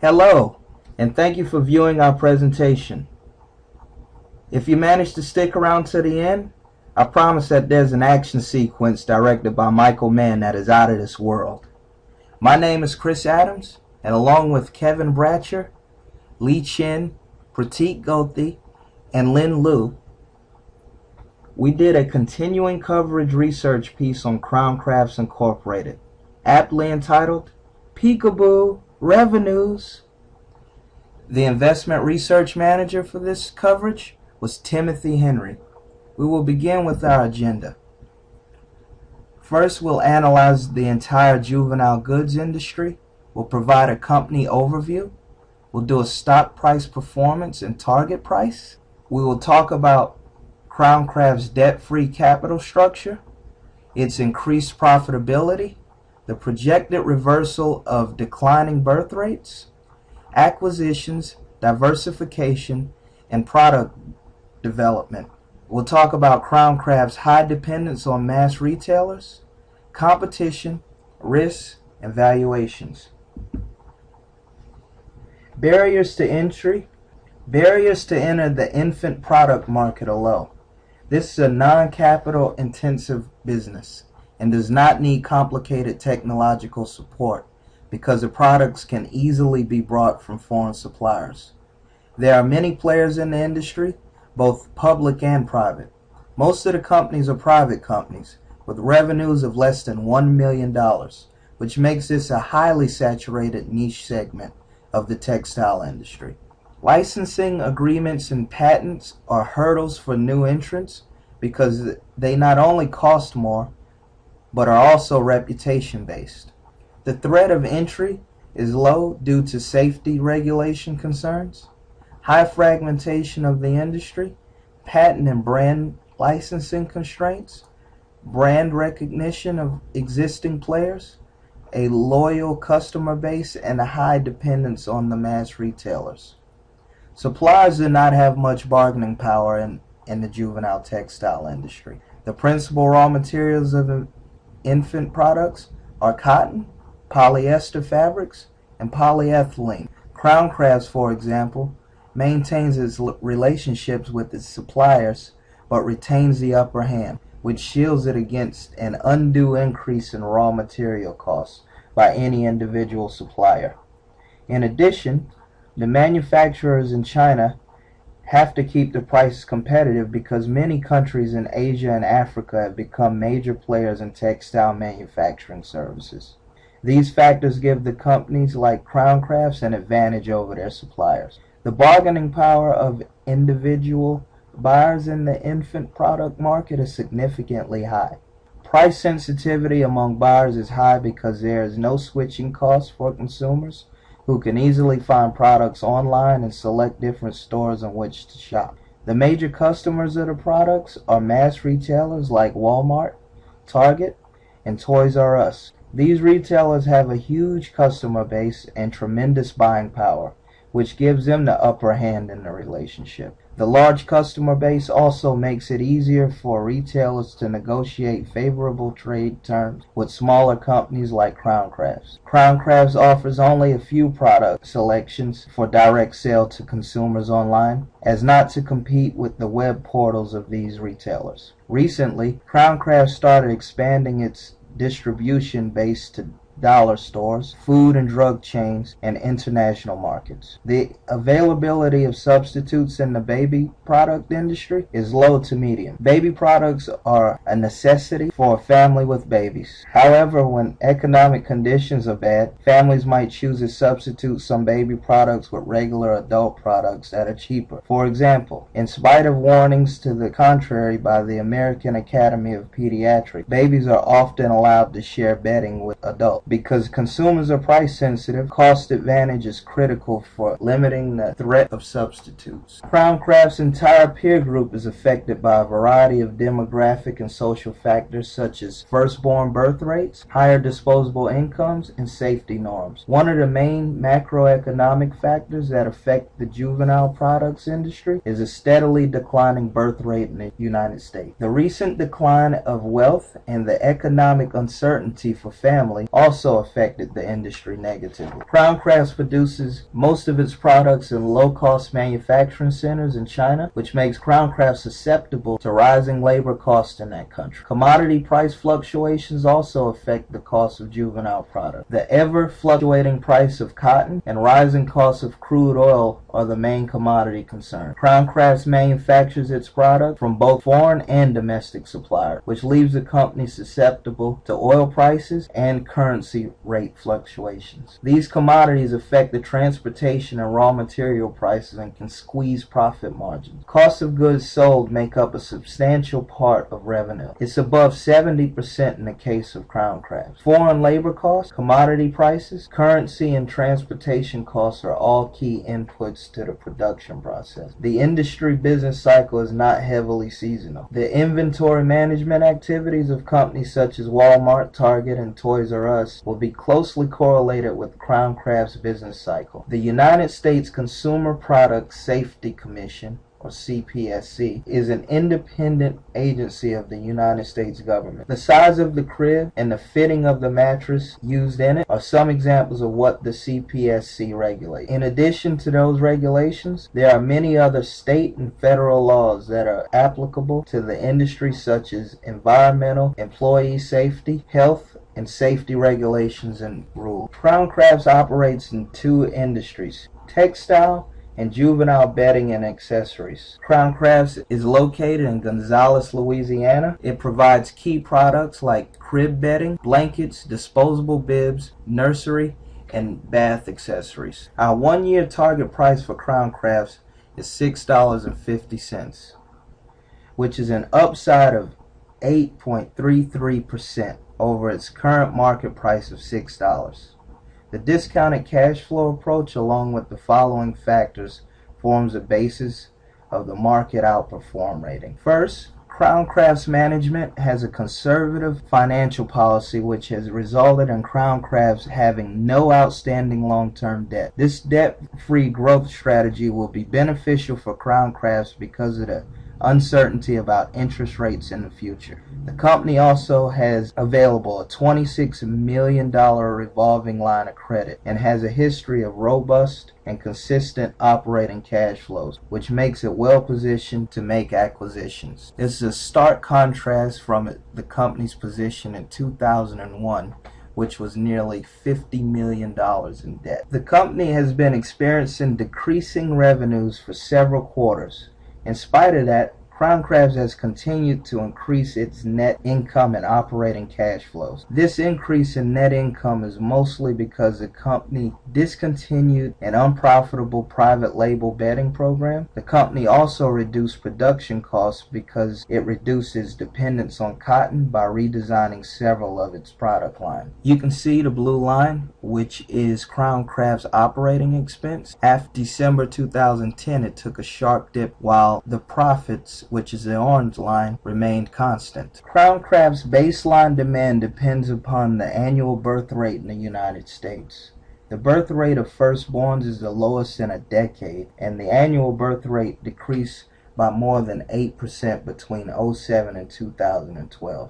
Hello, and thank you for viewing our presentation. If you managed to stick around to the end, I promise that there's an action sequence directed by Michael Mann that is out of this world. My name is Chris Adams, and along with Kevin Bratcher, Lee Chin, Pratik Gothi, and Lin Lu, we did a continuing coverage research piece on Crown Crafts Incorporated, aptly entitled Peekaboo Revenues. The investment research manager for this coverage was Timothy Henry. We will begin with our agenda. First, we'll analyze the entire juvenile goods industry. We'll provide a company overview. We'll do a stock price performance and target price. We will talk about Crown Crafts' debt-free capital structure, its increased profitability, the projected reversal of declining birth rates, acquisitions, diversification, and product development. We'll talk about Crown Crafts' high dependence on mass retailers, competition, risks, and valuations. Barriers to entry. Barriers to enter the infant product market are low. This is a non-capital intensive business and does not need complicated technological support because the products can easily be brought from foreign suppliers. There are many players in the industry, both public and private. Most of the companies are private companies with revenues of less than $1 million, which makes this a highly saturated niche segment of the textile industry. Licensing agreements and patents are hurdles for new entrants because they not only cost more, but are also reputation based. The threat of entry is low due to safety regulation concerns, high fragmentation of the industry, patent and brand licensing constraints, brand recognition of existing players, a loyal customer base, and a high dependence on the mass retailers. Suppliers do not have much bargaining power in the juvenile textile industry. The principal raw materials of infant products are cotton, polyester fabrics, and polyethylene. Crown Crafts, for example, maintains its relationships with its suppliers but retains the upper hand, which shields it against an undue increase in raw material costs by any individual supplier. In addition, the manufacturers in China have to keep the prices competitive because many countries in Asia and Africa have become major players in textile manufacturing services. These factors give the companies like Crown Crafts an advantage over their suppliers. The bargaining power of individual buyers in the infant product market is significantly high. Price sensitivity among buyers is high because there is no switching cost for consumers who can easily find products online and select different stores in which to shop. The major customers of the products are mass retailers like Walmart, Target, and Toys R Us. These retailers have a huge customer base and tremendous buying power, which gives them the upper hand in the relationship. The large customer base also makes it easier for retailers to negotiate favorable trade terms with smaller companies like Crown Crafts. Crown Crafts offers only a few product selections for direct sale to consumers online, as not to compete with the web portals of these retailers. Recently, Crown Crafts started expanding its distribution base to dollar stores, food and drug chains, and international markets. The availability of substitutes in the baby product industry is low to medium. Baby products are a necessity for a family with babies. However, when economic conditions are bad, families might choose to substitute some baby products with regular adult products that are cheaper. For example, in spite of warnings to the contrary by the American Academy of Pediatrics, babies are often allowed to share bedding with adults. Because consumers are price sensitive, cost advantage is critical for limiting the threat of substitutes. Crown Crafts' entire peer group is affected by a variety of demographic and social factors such as firstborn birth rates, higher disposable incomes, and safety norms. One of the main macroeconomic factors that affect the juvenile products industry is a steadily declining birth rate in the United States. The recent decline of wealth and the economic uncertainty for family also also affected the industry negatively. Crown Crafts produces most of its products in low-cost manufacturing centers in China, which makes Crown Crafts susceptible to rising labor costs in that country. Commodity price fluctuations also affect the cost of juvenile products. The ever-fluctuating price of cotton and rising costs of crude oil are the main commodity concerns. Crown Crafts manufactures its product from both foreign and domestic suppliers, which leaves the company susceptible to oil prices and currency rate fluctuations. These commodities affect the transportation and raw material prices and can squeeze profit margins. Cost of goods sold make up a substantial part of revenue. It's above 70% in the case of Crown Crafts. Foreign labor costs, commodity prices, currency, and transportation costs are all key inputs to the production process. The industry business cycle is not heavily seasonal. The inventory management activities of companies such as Walmart, Target, and Toys R Us will be closely correlated with Crown Crafts' business cycle. The United States Consumer Product Safety Commission, or CPSC, is an independent agency of the United States government. The size of the crib and the fitting of the mattress used in it are some examples of what the CPSC regulates. In addition to those regulations, there are many other state and federal laws that are applicable to the industry, such as environmental, employee safety, health, and safety regulations and rules. Crown Crafts operates in two industries: textile and juvenile bedding and accessories. Crown Crafts is located in Gonzales, Louisiana. It provides key products like crib bedding, blankets, disposable bibs, nursery, and bath accessories. Our one-year target price for Crown Crafts is $6.50, which is an upside of 8.33% over its current market price of $6. The discounted cash flow approach, along with the following factors, forms the basis of the market outperform rating. First, Crown Crafts management has a conservative financial policy, which has resulted in Crown Crafts having no outstanding long-term debt. This debt-free growth strategy will be beneficial for Crown Crafts because of the uncertainty about interest rates in the future. The company also has available a $26 million revolving line of credit and has a history of robust and consistent operating cash flows, which makes it well positioned to make acquisitions. This is a stark contrast from the company's position in 2001, which was nearly $50 million in debt. The company has been experiencing decreasing revenues for several quarters. In spite of that, Crown Crafts has continued to increase its net income and operating cash flows. This increase in net income is mostly because the company discontinued an unprofitable private label bedding program. The company also reduced production costs because it reduced its dependence on cotton by redesigning several of its product lines. You can see the blue line, which is Crown Crafts' operating expense. After December 2010, it took a sharp dip, while the profits, which is the orange line, remained constant. Crown Crafts' baseline demand depends upon the annual birth rate in the United States. The birth rate of firstborns is the lowest in a decade, and the annual birth rate decreased by more than 8% between 2007 and 2012.